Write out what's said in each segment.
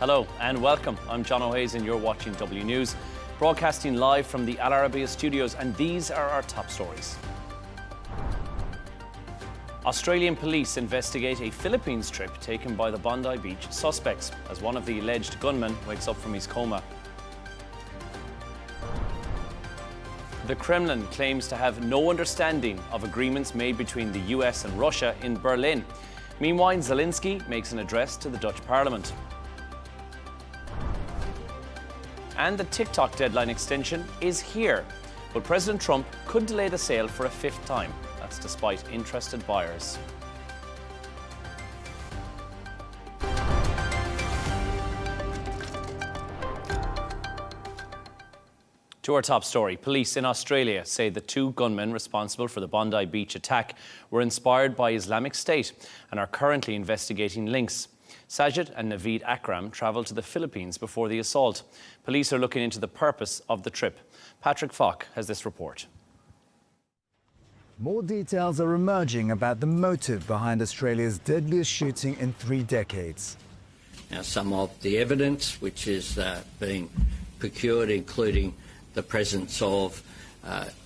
Hello and welcome. I'm Jono Hayes and you're watching W News, broadcasting live from the Arabiya studios, and these are our top stories. Australian police investigate a Philippines trip taken by the Bondi Beach suspects as one of the alleged gunmen wakes up from his coma. The Kremlin claims to have no understanding of agreements made between the US and Russia in Berlin. Meanwhile, Zelenskyy makes an address to the Dutch Parliament. And the TikTok deadline extension is here, but President Trump could delay the sale for a fifth time. That's despite interested buyers. To our top story, police in Australia say the two gunmen responsible for the Bondi Beach attack were inspired by Islamic State and are currently investigating links. Sajid and Naveed Akram travelled to the Philippines before the assault. Police are looking into the purpose of the trip. Patrick Falk has this report. More details are emerging about the motive behind Australia's deadliest shooting in 3 decades. Now, some of the evidence which is being procured, including the presence of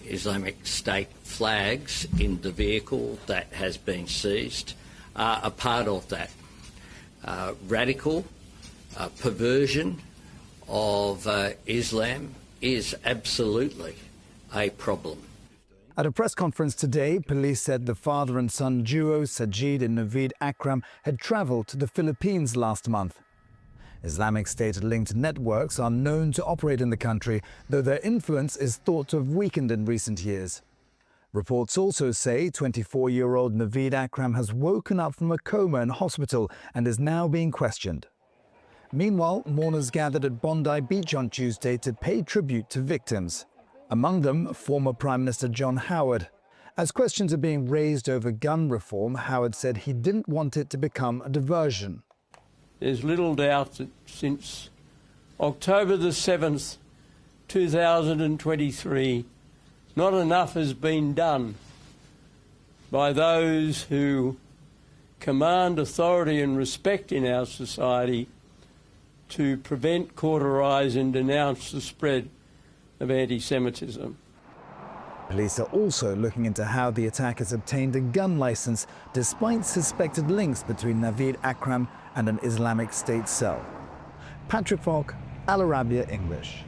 Islamic State flags in the vehicle that has been seized, are a part of that. Radical perversion of Islam is absolutely a problem. At a press conference today, police said the father and son duo, Sajid and Naveed Akram, had travelled to the Philippines last month. Islamic State-linked networks are known to operate in the country, though their influence is thought to have weakened in recent years. Reports also say 24-year-old Naveed Akram has woken up from a coma in hospital and is now being questioned. Meanwhile, mourners gathered at Bondi Beach on Tuesday to pay tribute to victims. Among them, former Prime Minister John Howard. As questions are being raised over gun reform, Howard said he didn't want it to become a diversion. There's little doubt that since October the 7th, 2023, not enough has been done by those who command authority and respect in our society to prevent, cauterise and denounce the spread of anti-Semitism. Police are also looking into how the attackers obtained a gun licence despite suspected links between Naveed Akram and an Islamic State cell. Patrick Falk, Al Arabiya English.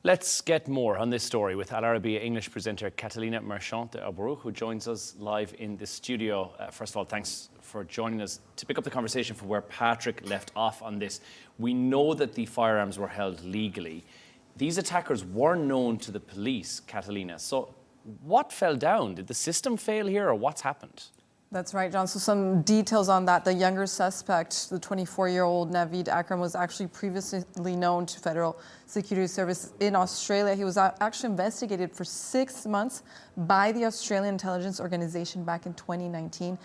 Let's get more on this story with Al Arabiya English presenter Catalina Marchand de Abreu, who joins us live in the studio. First of all, thanks for joining us. To pick up the conversation from where Patrick left off on this, we know that the firearms were held legally. These attackers were known to the police, Catalina. So what fell down? Did the system fail here, or what's happened? That's right, John. So some details on that. The younger suspect, the 24-year-old Naveed Akram, was actually previously known to Federal Security Service in Australia. He was actually investigated for 6 months by the Australian Intelligence Organization back in 2019.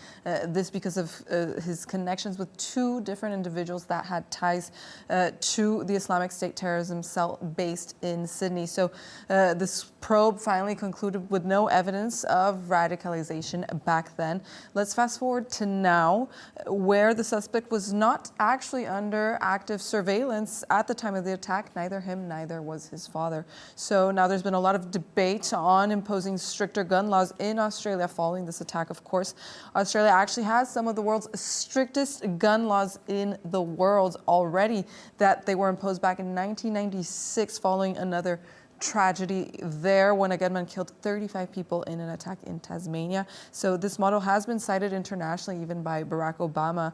This because of his connections with 2 different individuals that had ties to the Islamic State terrorism cell based in Sydney. So this probe finally concluded with no evidence of radicalization back then. Let's fast forward to now, where the suspect was not actually under active surveillance at the time of the attack. Neither him, neither was his father. So now there's been a lot of debate on imposing stricter gun laws in Australia following this attack, of course. Australia actually has some of the world's strictest gun laws in the world already, that they were imposed back in 1996 following another tragedy there when a gunman killed 35 people in an attack in Tasmania. So this model has been cited internationally, even by Barack Obama,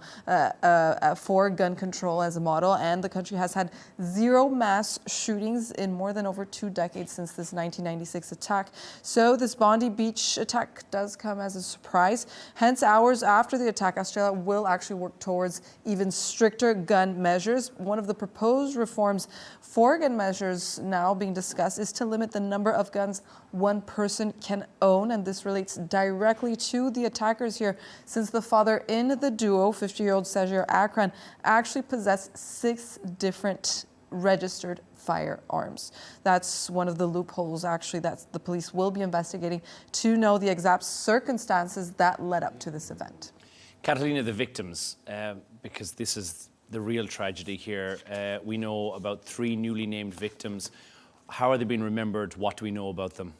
for gun control as a model. And the country has had 0 mass shootings in more than over 2 decades since this 1996 attack. So this Bondi Beach attack does come as a surprise. Hence, hours after the attack, Australia will actually work towards even stricter gun measures. One of the proposed reforms for gun measures now being discussed is to limit the number of guns one person can own, and this relates directly to the attackers here, since the father in the duo, 50-year-old Sajid Akram, actually possessed 6 different registered firearms. That's one of the loopholes, actually, that the police will be investigating to know the exact circumstances that led up to this event. Catalina, the victims, because this is the real tragedy here. We know about 3 newly named victims. How are they being remembered? What do we know about them?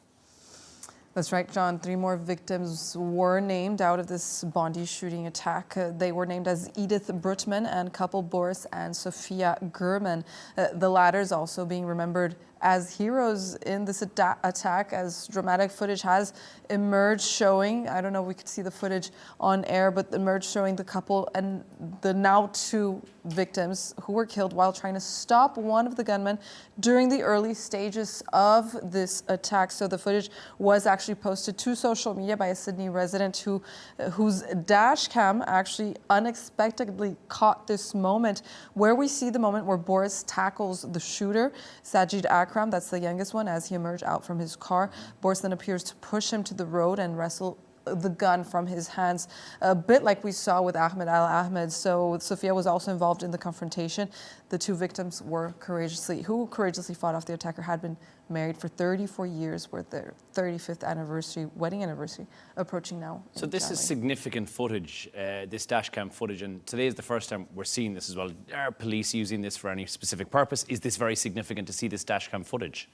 That's right, John. 3 more victims were named out of this Bondi shooting attack. They were named as Edith Brutman and couple Boris and Sofia Gurman. The latter is also being remembered as heroes in this attack, as dramatic footage has emerged showing, I don't know if we could see the footage on air, but emerged showing the couple and the now 2 victims who were killed while trying to stop one of the gunmen during the early stages of this attack. So the footage was actually posted to social media by a Sydney resident whose dash cam actually unexpectedly caught this moment, where we see the moment where Boris tackles the shooter, Sajid Akram, that's the youngest one, as he emerged out from his car. Boris then appears to push him to the road and wrestle the gun from his hands, a bit like we saw with Ahmed al-Ahmed. So Sofia was also involved in the confrontation. The 2 victims who courageously fought off the attacker had been married for 34 years, with their 35th wedding anniversary approaching now. So this is significant footage, this dashcam footage, and today is the first time we're seeing this as well. Are police using this for any specific purpose? Is this very significant to see this dashcam footage?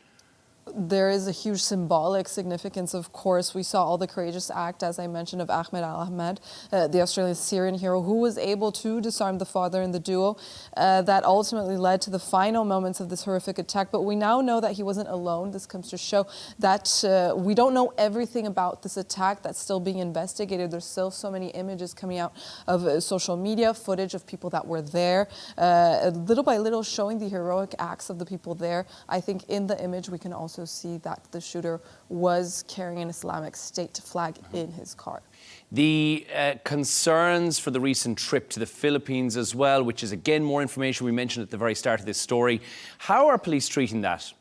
There is a huge symbolic significance, of course. We saw all the courageous act, as I mentioned, of Ahmed al-Ahmed, the Australian Syrian hero who was able to disarm the father in the duo that ultimately led to the final moments of this horrific attack. But we now know that he wasn't alone. This comes to show that we don't know everything about this attack that's still being investigated. There's still so many images coming out of social media, footage of people that were there, little by little showing the heroic acts of the people there. I think in the image we can also see that the shooter was carrying an Islamic State flag in his car. The concerns for the recent trip to the Philippines as well, which is again more information we mentioned at the very start of this story. How are police treating that?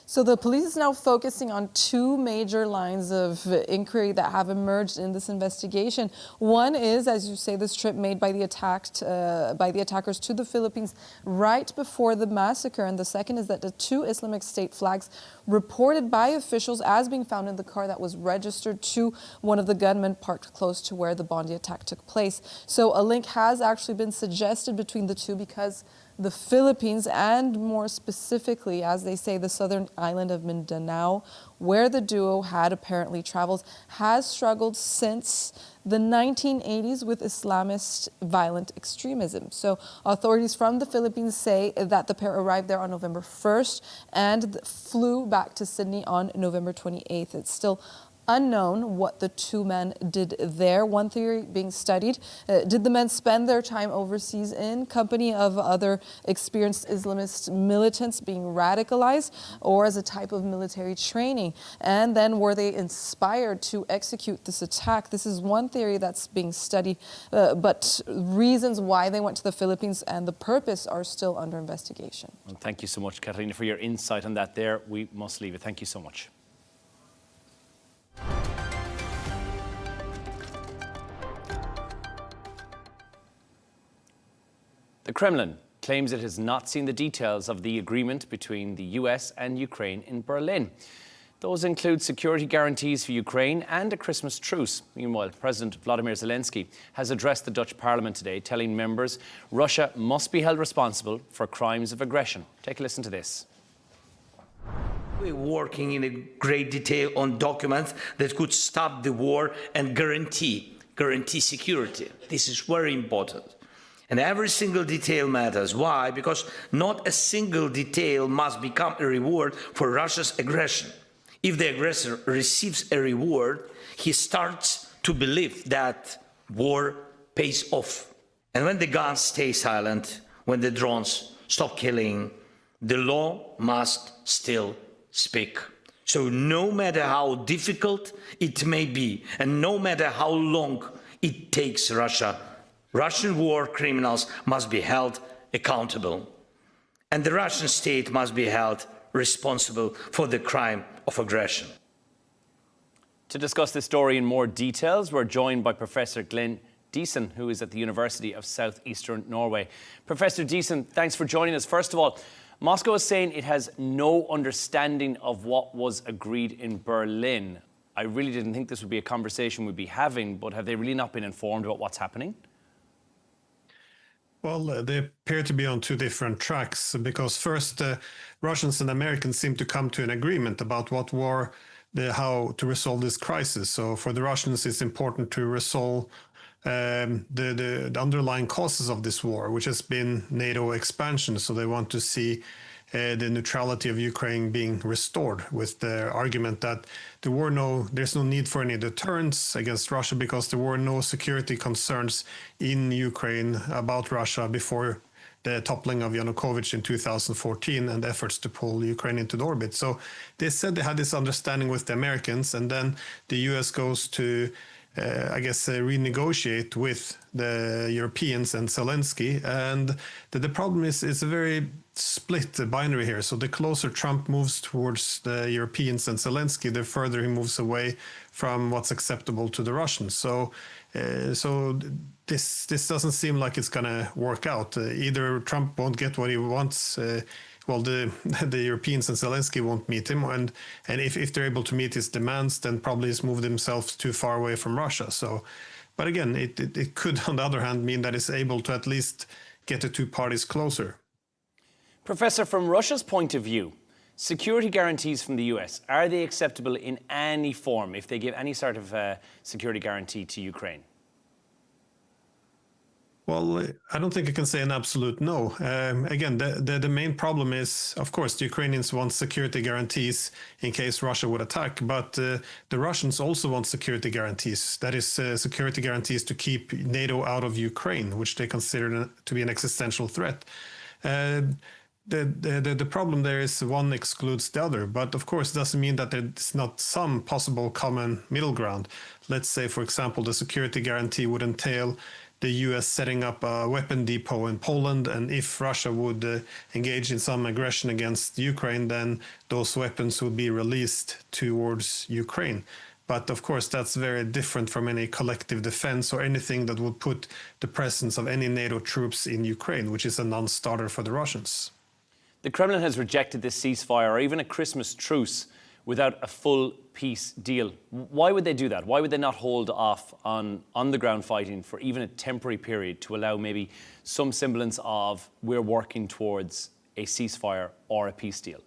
So the police is now focusing on 2 major lines of inquiry that have emerged in this investigation. One is, as you say, this trip made by the attackers to the Philippines right before the massacre. And the second is that the 2 Islamic State flags reported by officials as being found in the car that was registered to one of the gunmen parked close to where the Bondi attack took place. So a link has actually been suggested between the 2 because the Philippines, and more specifically, as they say, the southern island of Mindanao, where the duo had apparently traveled, has struggled since the 1980s with Islamist violent extremism. So authorities from the Philippines say that the pair arrived there on November 1st and flew back to Sydney on November 28th. It's still unknown what the 2 men did there. One theory being studied, did the men spend their time overseas in company of other experienced Islamist militants being radicalized, or as a type of military training? And then were they inspired to execute this attack? This is one theory that's being studied, but reasons why they went to the Philippines and the purpose are still under investigation. Well, thank you so much, Catalina, for your insight on that there. We must leave it. Thank you so much. The Kremlin claims it has not seen the details of the agreement between the US and Ukraine in Berlin. Those include security guarantees for Ukraine and a Christmas truce. Meanwhile, President Vladimir Zelenskyy has addressed the Dutch Parliament today, telling members Russia must be held responsible for crimes of aggression. Take a listen to this. We're working in a great detail on documents that could stop the war and guarantee security. This is very important. And every single detail matters. Why? Because not a single detail must become a reward for Russia's aggression. If the aggressor receives a reward, he starts to believe that war pays off. And when the guns stay silent, when the drones stop killing, the law must still speak. So no matter how difficult it may be, and no matter how long it takes Russian war criminals must be held accountable. And the Russian state must be held responsible for the crime of aggression. To discuss this story in more details, we're joined by Professor Diesen, who is at the University of Southeastern Norway. Professor Diesen, thanks for joining us. First of all, Moscow is saying it has no understanding of what was agreed in Berlin. I really didn't think this would be a conversation we'd be having, but have they really not been informed about what's happening? Well, they appear to be on two different tracks because first, Russians and Americans seem to come to an agreement about how to resolve this crisis. So for the Russians, it's important to resolve the underlying causes of this war, which has been NATO expansion. So they want to see the neutrality of Ukraine being restored, with the argument that there's no need for any deterrence against Russia because there were no security concerns in Ukraine about Russia before the toppling of Yanukovych in 2014 and efforts to pull Ukraine into the orbit. So they said they had this understanding with the Americans, and then the US goes to renegotiate with the Europeans and Zelenskyy. And the problem is it's a very split binary here. So the closer Trump moves towards the Europeans and Zelenskyy, the further he moves away from what's acceptable to the Russians. So this doesn't seem like it's going to work out. Either Trump won't get what he wants. The Europeans and Zelenskyy won't meet him, and if they're able to meet his demands, then probably he's moved himself too far away from Russia. So, but again, it could, on the other hand, mean that it's able to at least get the two parties closer. Professor, from Russia's point of view, security guarantees from the US, are they acceptable in any form if they give any sort of security guarantee to Ukraine? Well, I don't think I can say an absolute no. Again, the main problem is, of course, the Ukrainians want security guarantees in case Russia would attack, but the Russians also want security guarantees. That is, security guarantees to keep NATO out of Ukraine, which they consider to be an existential threat. The problem there is one excludes the other, but of course it doesn't mean that there's not some possible common middle ground. Let's say, for example, the security guarantee would entail the US setting up a weapon depot in Poland, and if Russia would engage in some aggression against Ukraine, then those weapons would be released towards Ukraine. But of course, that's very different from any collective defense or anything that would put the presence of any NATO troops in Ukraine, which is a non-starter for the Russians. The Kremlin has rejected this ceasefire or even a Christmas truce without a full peace deal. Why would they do that? Why would they not hold off on the ground fighting for even a temporary period to allow maybe some semblance of we're working towards a ceasefire or a peace deal?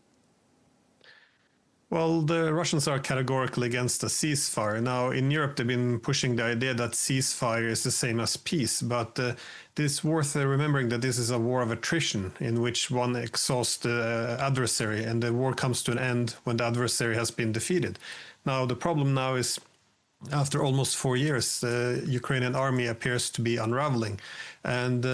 Well, the Russians are categorically against a ceasefire. Now, in Europe, they've been pushing the idea that ceasefire is the same as peace, but it's worth remembering that this is a war of attrition in which one exhausts the adversary, and the war comes to an end when the adversary has been defeated. Now, the problem now is, after almost 4 years, the Ukrainian army appears to be unraveling, and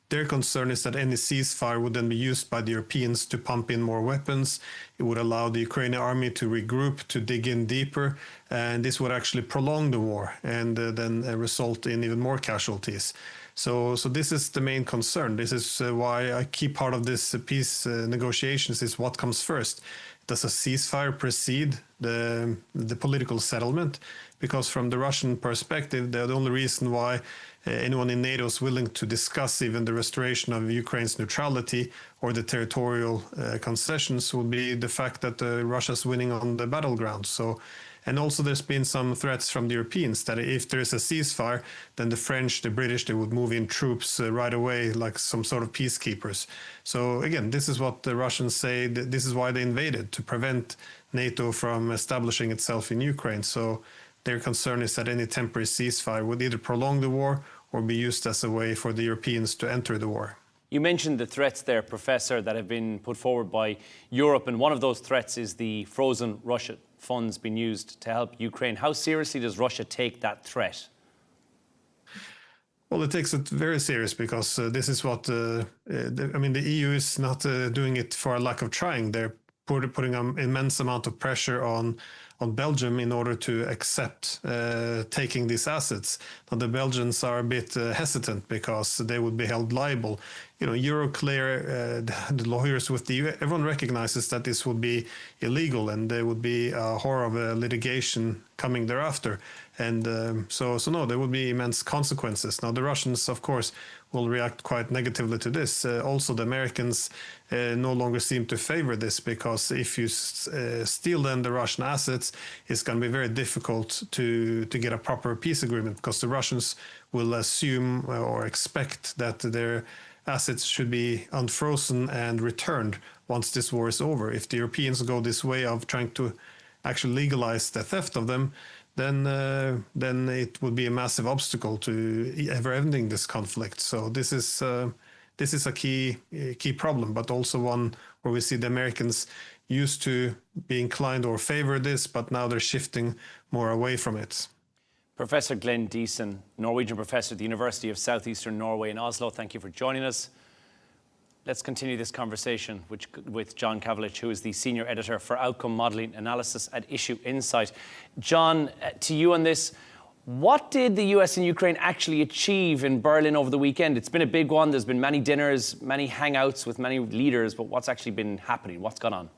their concern is that any ceasefire would then be used by the Europeans to pump in more weapons. It would allow the Ukrainian army to regroup, to dig in deeper, and this would actually prolong the war and then result in even more casualties. So this is the main concern. This is why a key part of this peace negotiations is what comes first. Does a ceasefire precede the political settlement? Because from the Russian perspective, the only reason why anyone in NATO is willing to discuss even the restoration of Ukraine's neutrality or the territorial concessions would be the fact that Russia's winning on the battleground. And also there's been some threats from the Europeans that if there is a ceasefire, then the French, the British, they would move in troops right away like some sort of peacekeepers. So again, this is what the Russians say. This is why they invaded, to prevent NATO from establishing itself in Ukraine. So their concern is that any temporary ceasefire would either prolong the war or be used as a way for the Europeans to enter the war. You mentioned the threats there, Professor, that have been put forward by Europe, and one of those threats is the frozen Russia funds being used to help Ukraine. How seriously does Russia take that threat? Well, it takes it very serious because this is what, the EU is not doing it for a lack of trying. They're putting an immense amount of pressure on Belgium in order to accept taking these assets. Now, the Belgians are a bit hesitant because they would be held liable. Euroclear, the lawyers with the EU, everyone recognizes that this would be illegal and there would be a horror of litigation coming thereafter. And so no, there will be immense consequences. Now, the Russians, of course, will react quite negatively to this. Also, the Americans no longer seem to favor this, because if you steal then the Russian assets, it's going to be very difficult to get a proper peace agreement, because the Russians will assume or expect that their assets should be unfrozen and returned once this war is over. If the Europeans go this way of trying to actually legalize the theft of them, then it would be a massive obstacle to ever ending this conflict. So this is a key problem, but also one where we see the Americans used to be inclined or favor this, but now they're shifting more away from it. Professor Glenn Diesen, Norwegian professor at the University of Southeastern Norway in Oslo, thank you for joining us. Let's continue this conversation with John Kavulich, who is the senior editor for outcome modelling analysis at Issue Insight. John, to you on this, what did the US and Ukraine actually achieve in Berlin over the weekend? It's been a big one. There's been many dinners, many hangouts with many leaders, but what's actually been happening? What's gone on?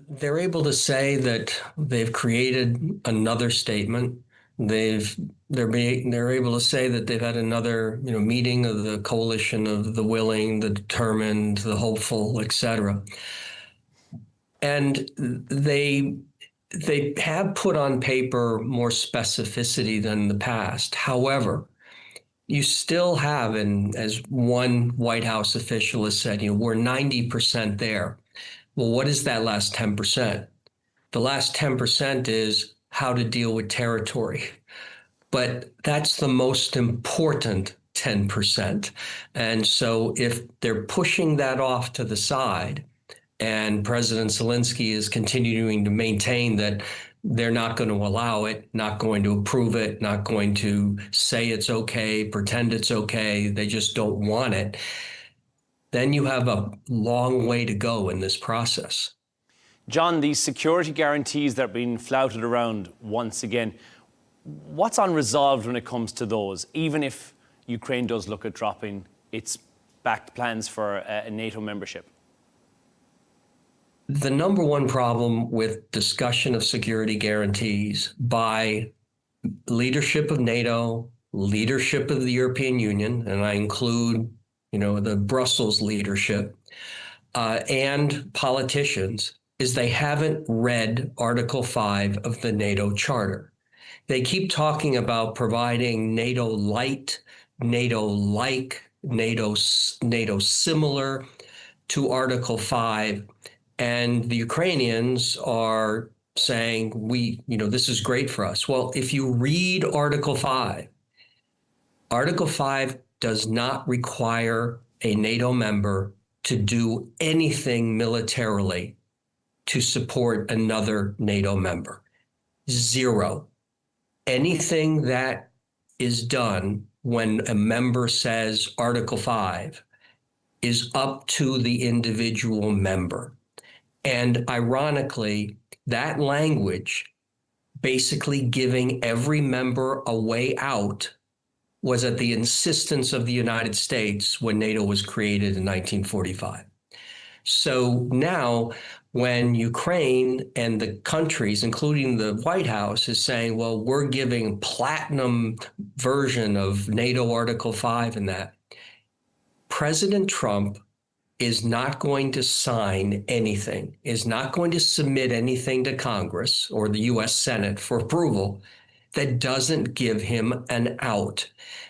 They're able to say that they've created another statement. They're able to say that they've had another meeting of the coalition of the willing, the determined, the hopeful, etc. And they have put on paper more specificity than the past. However, you still have, and as one White House official has said, we're 90% there. Well, what is that last 10%? The last 10% is how to deal with territory. But that's the most important 10%. And so if they're pushing that off to the side, and President Zelenskyy is continuing to maintain that they're not going to allow it, not going to approve it, not going to say it's okay, pretend it's okay, they just don't want it, then you have a long way to go in this process. John, these security guarantees that are being flouted around once again, what's unresolved when it comes to those, even if Ukraine does look at dropping its backed plans for a NATO membership? The number one problem with discussion of security guarantees by leadership of NATO, leadership of the European Union, and I include, the Brussels leadership, and politicians, is they haven't read Article 5 of the NATO Charter. They keep talking about providing NATO light, NATO-like, NATO similar to Article 5. And the Ukrainians are saying, this is great for us. Well, if you read Article 5 does not require a NATO member to do anything militarily to support another NATO member. Zero. Anything that is done when a member says Article 5 is up to the individual member. And ironically, that language, basically giving every member a way out, was at the insistence of the United States when NATO was created in 1945. So now, when Ukraine and the countries, including the White House, is saying, well, we're giving platinum version of NATO Article 5 and that, President Trump is not going to sign anything, is not going to submit anything to Congress or the U.S. Senate for approval that doesn't give him an out.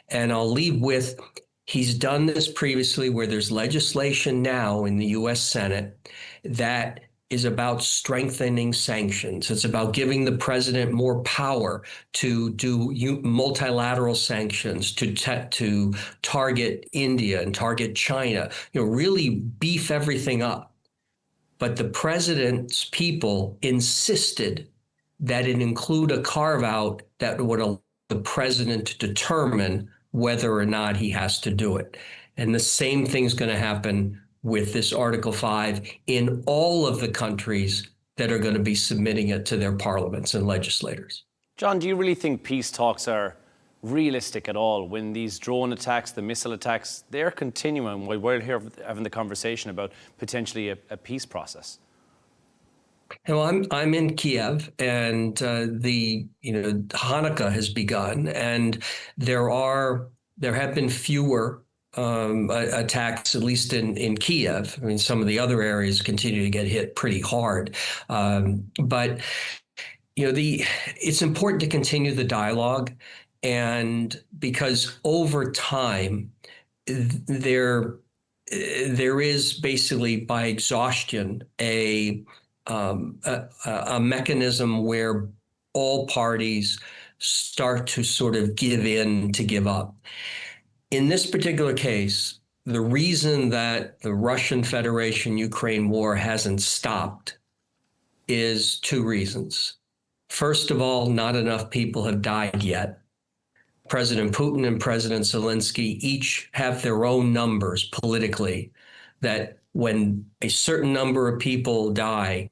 And I'll leave with, he's done this previously where there's legislation now in the U.S. Senate that is about strengthening sanctions. It's about giving the president more power to do multilateral sanctions, to target India and target China, really beef everything up. But the president's people insisted that it include a carve-out that would allow the president to determine whether or not he has to do it. And the same thing's going to happen with this Article 5 in all of the countries that are going to be submitting it to their parliaments and legislators. John, do you really think peace talks are realistic at all when these drone attacks, the missile attacks, they're continuing while we're here having the conversation about potentially a peace process? Well, I'm in Kiev, and Hanukkah has begun, and there have been fewer attacks, at least in Kiev. I mean, some of the other areas continue to get hit pretty hard, but it's important to continue the dialogue, and because over time there is basically by exhaustion a mechanism where all parties start to sort of give in to give up. In this particular case, the reason that the Russian Federation-Ukraine war hasn't stopped is two reasons. First of all, not enough people have died yet. President Putin and President Zelenskyy each have their own numbers politically, that when a certain number of people die,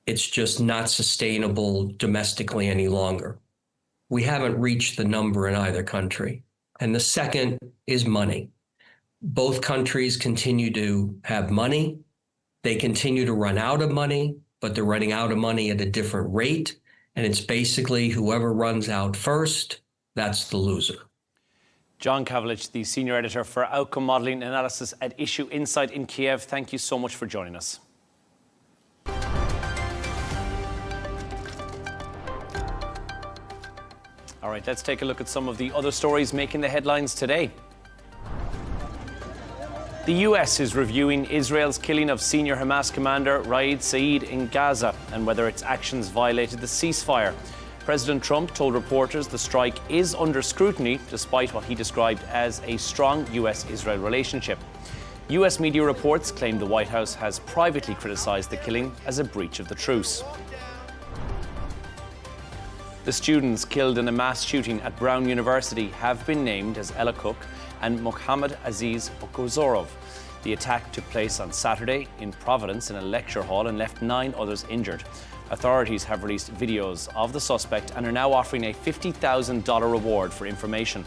it's just not sustainable domestically any longer. We haven't reached the number in either country. And the second is money. Both countries continue to have money. They continue to run out of money, but they're running out of money at a different rate. And it's basically whoever runs out first, that's the loser. John Kavulich, the senior editor for outcome modelling analysis at Issue Insight in Kiev. Thank you so much for joining us. All right, let's take a look at some of the other stories making the headlines today. The US is reviewing Israel's killing of senior Hamas commander Raed Saeed in Gaza and whether its actions violated the ceasefire. President Trump told reporters the strike is under scrutiny despite what he described as a strong US-Israel relationship. US media reports claim the White House has privately criticized the killing as a breach of the truce. The students killed in a mass shooting at Brown University have been named as Ella Cook and Mohammad Aziz Okozorov. The attack took place on Saturday in Providence in a lecture hall and left 9 others injured. Authorities have released videos of the suspect and are now offering a $50,000 reward for information.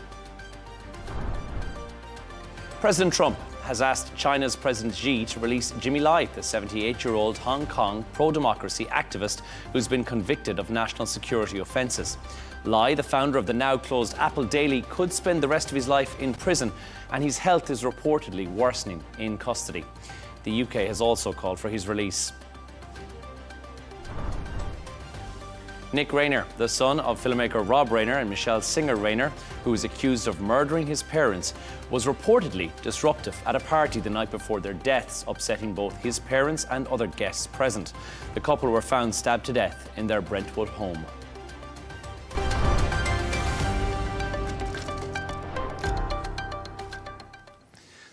President Trump has asked China's President Xi to release Jimmy Lai, the 78-year-old Hong Kong pro-democracy activist who's been convicted of national security offences. Lai, the founder of the now-closed Apple Daily, could spend the rest of his life in prison, and his health is reportedly worsening in custody. The UK has also called for his release. Nick Rayner, the son of filmmaker Rob Rayner and Michelle Singer Rayner, who is accused of murdering his parents, was reportedly disruptive at a party the night before their deaths, upsetting both his parents and other guests present. The couple were found stabbed to death in their Brentwood home.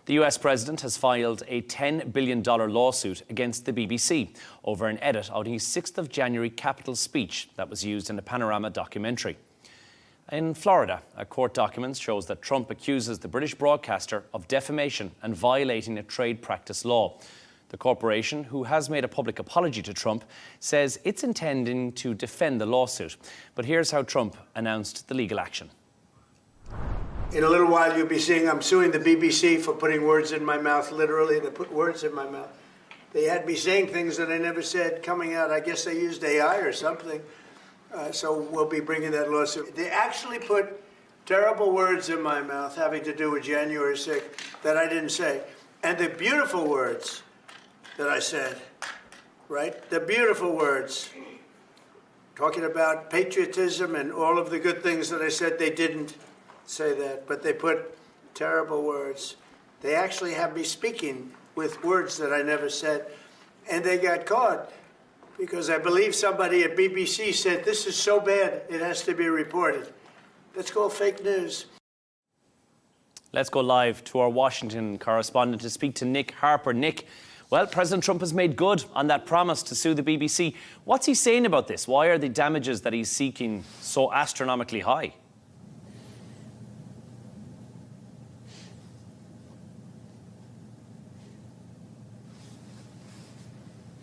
The US president has filed a $10 billion lawsuit against the BBC over an edit of his 6th of January Capitol speech that was used in the Panorama documentary. In Florida, a court document shows that Trump accuses the British broadcaster of defamation and violating a trade practice law. The corporation, who has made a public apology to Trump, says it's intending to defend the lawsuit. But here's how Trump announced the legal action. In a little while, you'll be seeing I'm suing the BBC for putting words in my mouth, literally. They put words in my mouth. They had me saying things that I never said coming out. I guess they used AI or something. So we'll be bringing that lawsuit. They actually put terrible words in my mouth having to do with January 6th that I didn't say. And the beautiful words that I said, right? The beautiful words, talking about patriotism and all of the good things that I said, they didn't say that, but they put terrible words. They actually have me speaking with words that I never said, and they got caught because I believe somebody at BBC said, this is so bad, it has to be reported. That's called fake news. Let's go live to our Washington correspondent to speak to Nick Harper. Nick, well, President Trump has made good on that promise to sue the BBC. What's he saying about this? Why are the damages that he's seeking so astronomically high?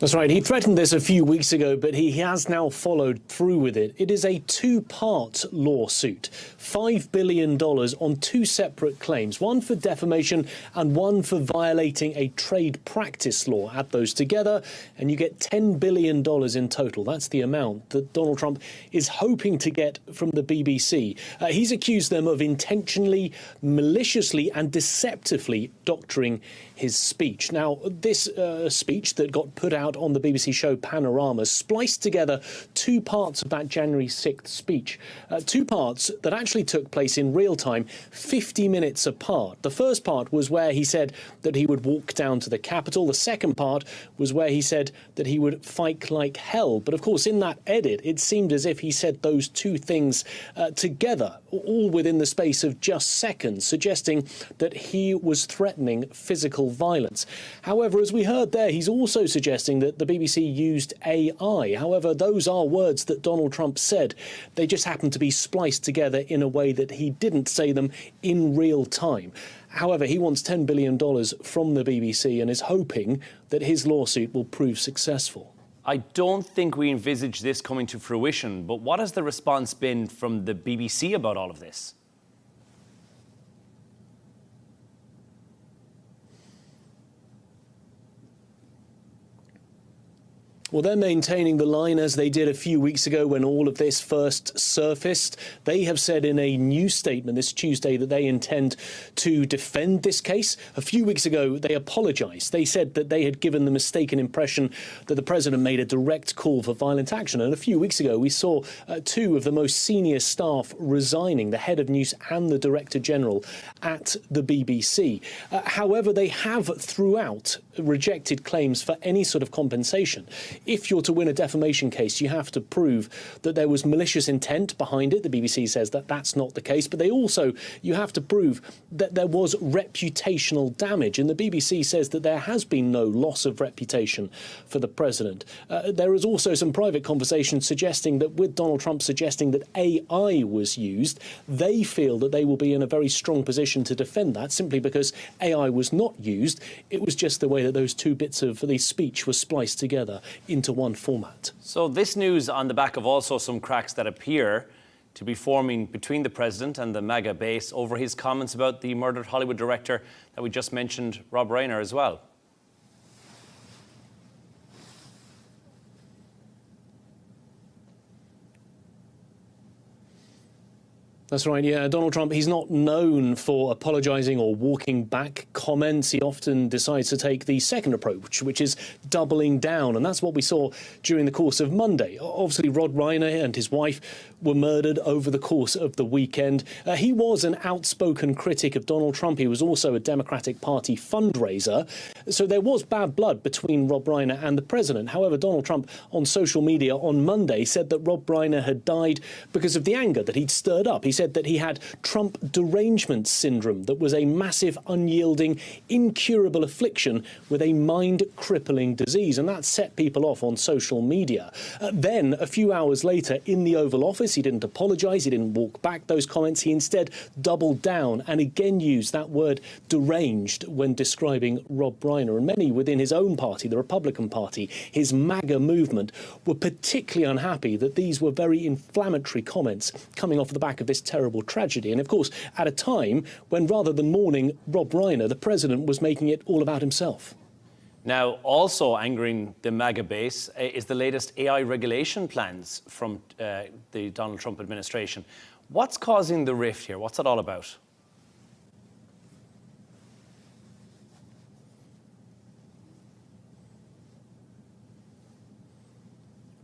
That's right. He threatened this a few weeks ago, but he has now followed through with it. It is a two-part lawsuit, $5 billion on two separate claims, one for defamation and one for violating a trade practice law. Add those together and you get $10 billion in total. That's the amount that Donald Trump is hoping to get from the BBC. He's accused them of intentionally, maliciously and deceptively doctoring his speech. Now, this speech that got put out on the BBC show Panorama spliced together two parts of that January 6th speech, two parts that actually took place in real time, 50 minutes apart. The first part was where he said that he would walk down to the Capitol. The second part was where he said that he would fight like hell. But of course, in that edit, it seemed as if he said those two things together, all within the space of just seconds, suggesting that he was threatening physical violence. However, as we heard there, he's also suggesting that the BBC used AI. However, those are words that Donald Trump said. They just happened to be spliced together in a way that he didn't say them in real time. However, he wants $10 billion from the BBC and is hoping that his lawsuit will prove successful. I don't think we envisage this coming to fruition, but what has the response been from the BBC about all of this? Well, they're maintaining the line as they did a few weeks ago when all of this first surfaced. They have said in a news statement this Tuesday that they intend to defend this case. A few weeks ago, they apologised. They said that they had given the mistaken impression that the president made a direct call for violent action. And a few weeks ago, we saw two of the most senior staff resigning, the head of news and the director general at the BBC. However, they have throughout rejected claims for any sort of compensation. If you're to win a defamation case, you have to prove that there was malicious intent behind it. The BBC says that that's not the case. But you have to prove that there was reputational damage. And the BBC says that there has been no loss of reputation for the president. There is also some private conversation suggesting that with Donald Trump suggesting that AI was used, they feel that they will be in a very strong position to defend that simply because AI was not used. It was just the way that those two bits of the speech were spliced together into one format. So this news on the back of also some cracks that appear to be forming between the president and the MAGA base over his comments about the murdered Hollywood director that we just mentioned, Rob Reiner, as well. That's right, yeah. Donald Trump, he's not known for apologising or walking back comments. He often decides to take the second approach, which is doubling down. And that's what we saw during the course of Monday. Obviously, Rob Reiner and his wife were murdered over the course of the weekend. He was an outspoken critic of Donald Trump. He was also a Democratic Party fundraiser. So there was bad blood between Rob Reiner and the president. However, Donald Trump on social media on Monday said that Rob Reiner had died because of the anger that he'd stirred up. He said that he had Trump derangement syndrome, that was a massive, unyielding, incurable affliction with a mind-crippling disease. And that set people off on social media. Then, a few hours later, in the Oval Office, he didn't apologise, he didn't walk back those comments. He instead doubled down and again used that word deranged when describing Rob Reiner. And many within his own party, the Republican Party, his MAGA movement, were particularly unhappy that these were very inflammatory comments coming off the back of this terrible tragedy. And of course, at a time when rather than mourning Rob Reiner, the president was making it all about himself. Now, also angering the MAGA base is the latest AI regulation plans from the Donald Trump administration. What's causing the rift here? What's it all about?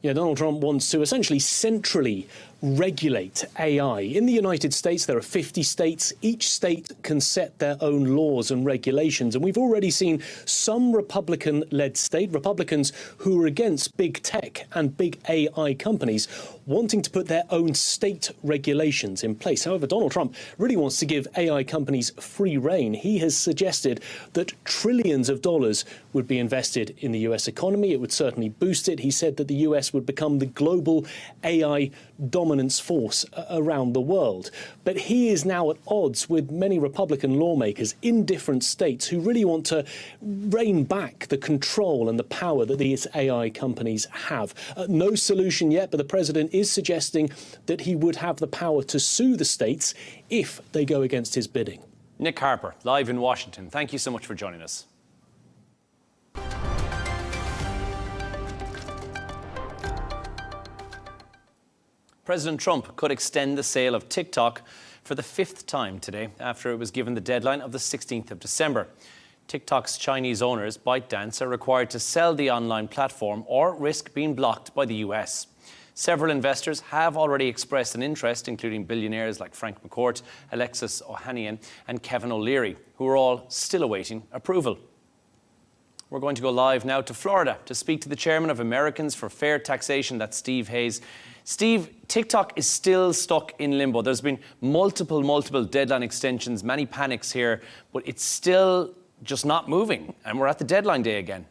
Yeah, Donald Trump wants to essentially centrally regulate AI. In the United States, there are 50 states. Each state can set their own laws and regulations. And we've already seen some Republican-led state, Republicans who are against big tech and big AI companies, wanting to put their own state regulations in place. However, Donald Trump really wants to give AI companies free rein. He has suggested that trillions of dollars would be invested in the US economy. It would certainly boost it. He said that the US US would become the global AI dominance force around the world. But he is now at odds with many Republican lawmakers in different states who really want to rein back the control and the power that these AI companies have. No solution yet, but the president is suggesting that he would have the power to sue the states if they go against his bidding. Nick Harper, live in Washington. Thank you so much for joining us. President Trump could extend the sale of TikTok for the 5th time today after it was given the deadline of the 16th of December. TikTok's Chinese owners, ByteDance, are required to sell the online platform or risk being blocked by the US. Several investors have already expressed an interest, including billionaires like Frank McCourt, Alexis Ohanian and Kevin O'Leary, who are all still awaiting approval. We're going to go live now to Florida to speak to the chairman of Americans for Fair Taxation, that's Steve Hayes. Steve, TikTok is still stuck in limbo. There's been multiple deadline extensions, many panics here, but it's still just not moving, and we're at the deadline day again.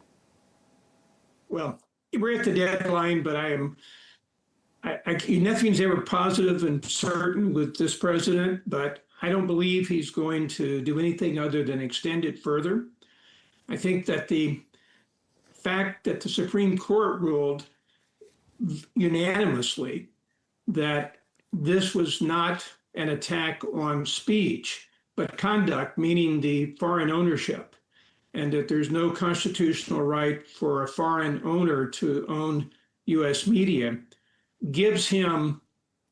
Well, we're at the deadline, but nothing's ever positive and certain with this president, but I don't believe he's going to do anything other than extend it further. I think that the fact that the Supreme Court ruled unanimously that this was not an attack on speech, but conduct, meaning the foreign ownership, and that there's no constitutional right for a foreign owner to own U.S. media, gives him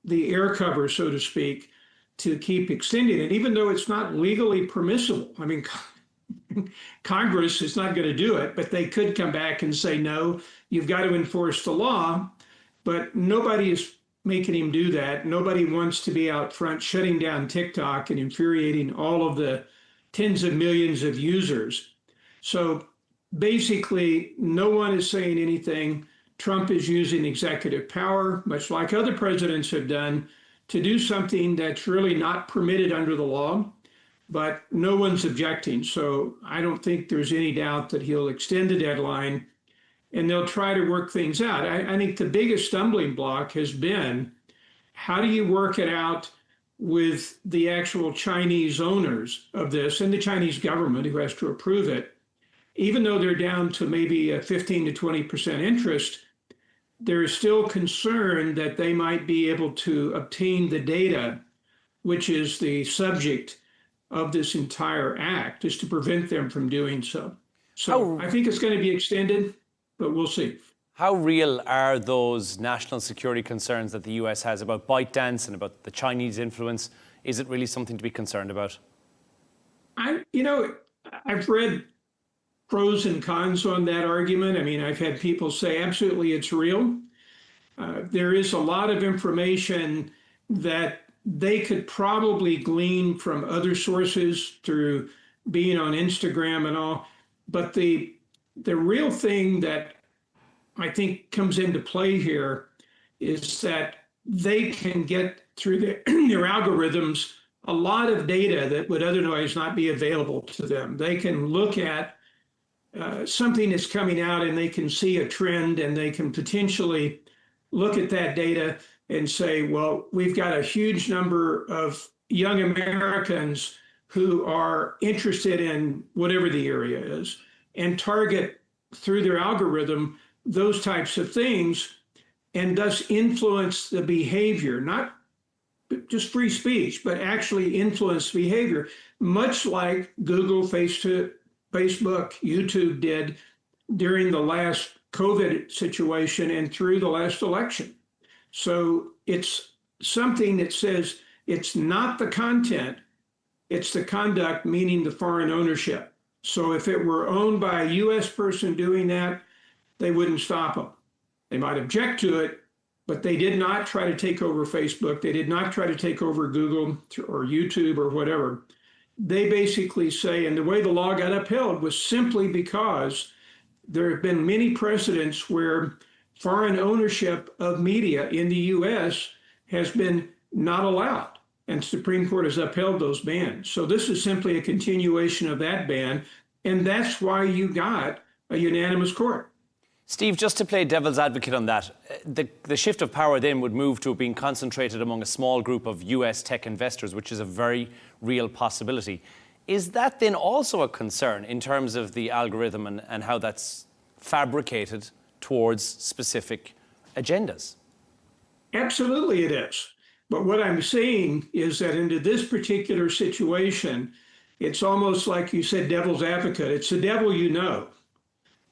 the air cover, so to speak, to keep extending it, even though it's not legally permissible. I mean, Congress is not going to do it, but they could come back and say, no, you've got to enforce the law. But nobody is making him do that. Nobody wants to be out front shutting down TikTok and infuriating all of the tens of millions of users. So basically, no one is saying anything. Trump is using executive power, much like other presidents have done, to do something that's really not permitted under the law, but no one's objecting. So I don't think there's any doubt that he'll extend the deadline and they'll try to work things out. I think the biggest stumbling block has been, how do you work it out with the actual Chinese owners of this and the Chinese government who has to approve it? Even though they're down to maybe a 15 to 20% interest, there is still concern that they might be able to obtain the data, which is the subject of this entire act, is to prevent them from doing so. So I think it's going to be extended, but we'll see. How real are those national security concerns that the US has about ByteDance and about the Chinese influence? Is it really something to be concerned about? I've read pros and cons on that argument. I mean, I've had people say absolutely it's real. There is a lot of information that they could probably glean from other sources through being on Instagram and all. But the real thing that I think comes into play here is that they can get through their algorithms a lot of data that would otherwise not be available to them. They can look at something that's coming out and they can see a trend and they can potentially look at that data and say, well, we've got a huge number of young Americans who are interested in whatever the area is and target through their algorithm those types of things and thus influence the behavior, not just free speech, but actually influence behavior, much like Google, Facebook, YouTube did during the last COVID situation and through the last election. So it's something that says it's not the content, it's the conduct, meaning the foreign ownership. So if it were owned by a US person doing that, they wouldn't stop them. They might object to it, but they did not try to take over Facebook. They did not try to take over Google or YouTube or whatever. They basically say, and the way the law got upheld was simply because there have been many precedents where foreign ownership of media in the US has been not allowed, and Supreme Court has upheld those bans. So this is simply a continuation of that ban, and that's why you got a unanimous court. Steve, just to play devil's advocate on that, the shift of power then would move to being concentrated among a small group of US tech investors, which is a very real possibility. Is that then also a concern in terms of the algorithm and how that's fabricated towards specific agendas? Absolutely it is. But what I'm saying is that into this particular situation, it's almost like you said, devil's advocate. It's the devil you know,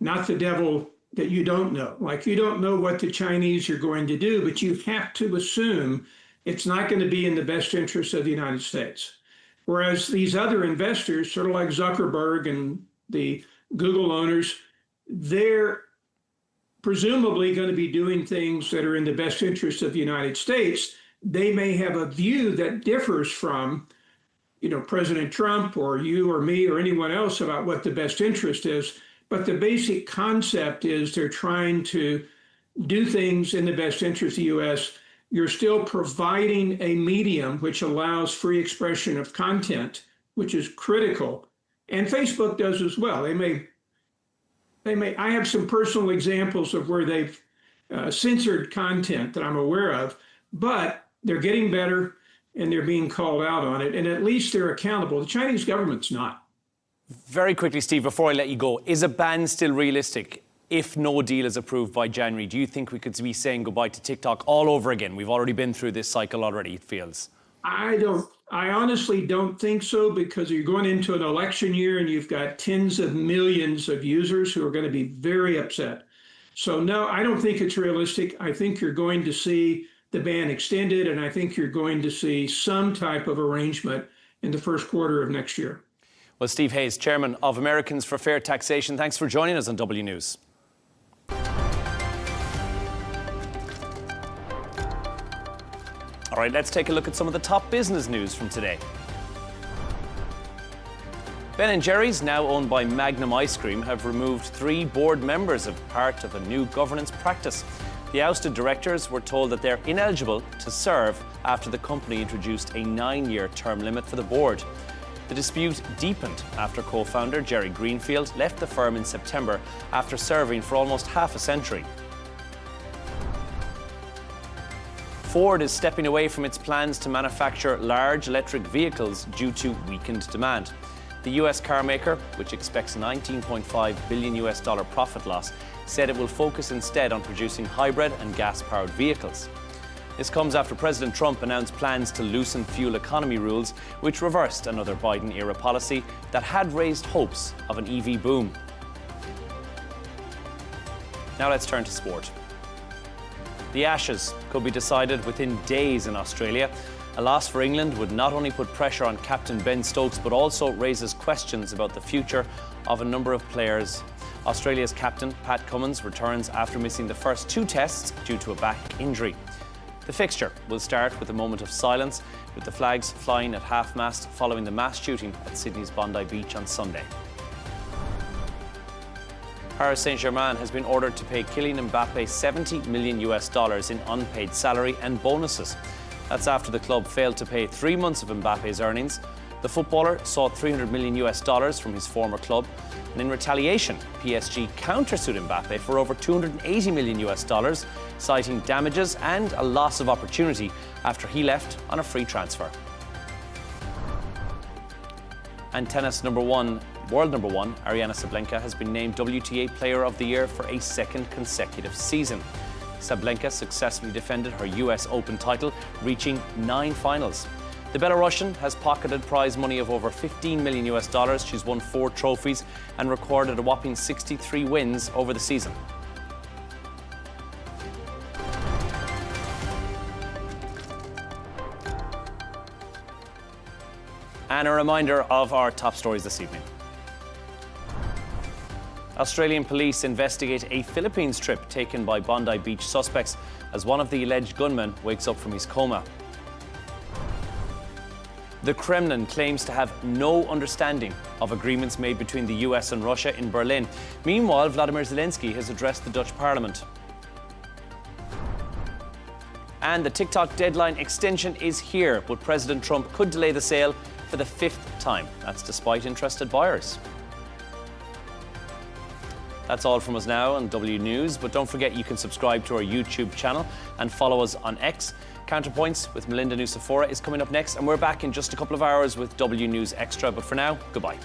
not the devil that you don't know. Like, you don't know what the Chinese are going to do, but you have to assume it's not going to be in the best interest of the United States. Whereas these other investors, sort of like Zuckerberg and the Google owners, they're presumably going to be doing things that are in the best interest of the United States. They may have a view that differs from, President Trump or you or me or anyone else about what the best interest is. But the basic concept is they're trying to do things in the best interest of the U.S. You're still providing a medium which allows free expression of content, which is critical. And Facebook does as well. They may. I have some personal examples of where they've censored content that I'm aware of, but they're getting better and they're being called out on it. And at least they're accountable. The Chinese government's not. Very quickly, Steve, before I let you go, is a ban still realistic if no deal is approved by January? Do you think we could be saying goodbye to TikTok all over again? We've already been through this cycle already, it feels. I honestly don't think so, because you're going into an election year and you've got tens of millions of users who are going to be very upset. So no, I don't think it's realistic. I think you're going to see the ban extended, and I think you're going to see some type of arrangement in the first quarter of next year. Well, Steve Hayes, Chairman of Americans for Fair Taxation, thanks for joining us on W News. All right, let's take a look at some of the top business news from today. Ben & Jerry's, now owned by Magnum Ice Cream, have removed 3 board members as part of a new governance practice. The ousted directors were told that they're ineligible to serve after the company introduced a 9-year term limit for the board. The dispute deepened after co-founder Jerry Greenfield left the firm in September after serving for almost half a century. Ford is stepping away from its plans to manufacture large electric vehicles due to weakened demand. The US car maker, which expects $19.5 billion profit loss, said it will focus instead on producing hybrid and gas-powered vehicles. This comes after President Trump announced plans to loosen fuel economy rules, which reversed another Biden-era policy that had raised hopes of an EV boom. Now let's turn to sport. The Ashes could be decided within days in Australia. A loss for England would not only put pressure on captain Ben Stokes, but also raises questions about the future of a number of players. Australia's captain, Pat Cummins, returns after missing the first 2 tests due to a back injury. The fixture will start with a moment of silence, with the flags flying at half-mast following the mass shooting at Sydney's Bondi Beach on Sunday. Paris Saint-Germain has been ordered to pay Kylian Mbappe $70 million in unpaid salary and bonuses. That's after the club failed to pay 3 months of Mbappe's earnings. The footballer sought $300 million from his former club, and in retaliation, PSG countersued Mbappe for over $280 million, citing damages and a loss of opportunity after he left on a free transfer. And tennis world number one, Aryna Sabalenka, has been named WTA Player of the Year for a 2nd consecutive season. Sabalenka successfully defended her US Open title, reaching 9 finals. The Belarusian has pocketed prize money of over $15 million. She's won 4 trophies and recorded a whopping 63 wins over the season. And a reminder of our top stories this evening. Australian police investigate a Philippines trip taken by Bondi Beach suspects as one of the alleged gunmen wakes up from his coma. The Kremlin claims to have no understanding of agreements made between the US and Russia in Berlin. Meanwhile, Vladimir Zelenskyy has addressed the Dutch Parliament. And the TikTok deadline extension is here, but President Trump could delay the sale for the 5th time. That's despite interested buyers. That's all from us now on W News, but don't forget you can subscribe to our YouTube channel and follow us on X. Counterpoints with Melinda Nusafora is coming up next, and we're back in just a couple of hours with W News Extra. But for now, goodbye.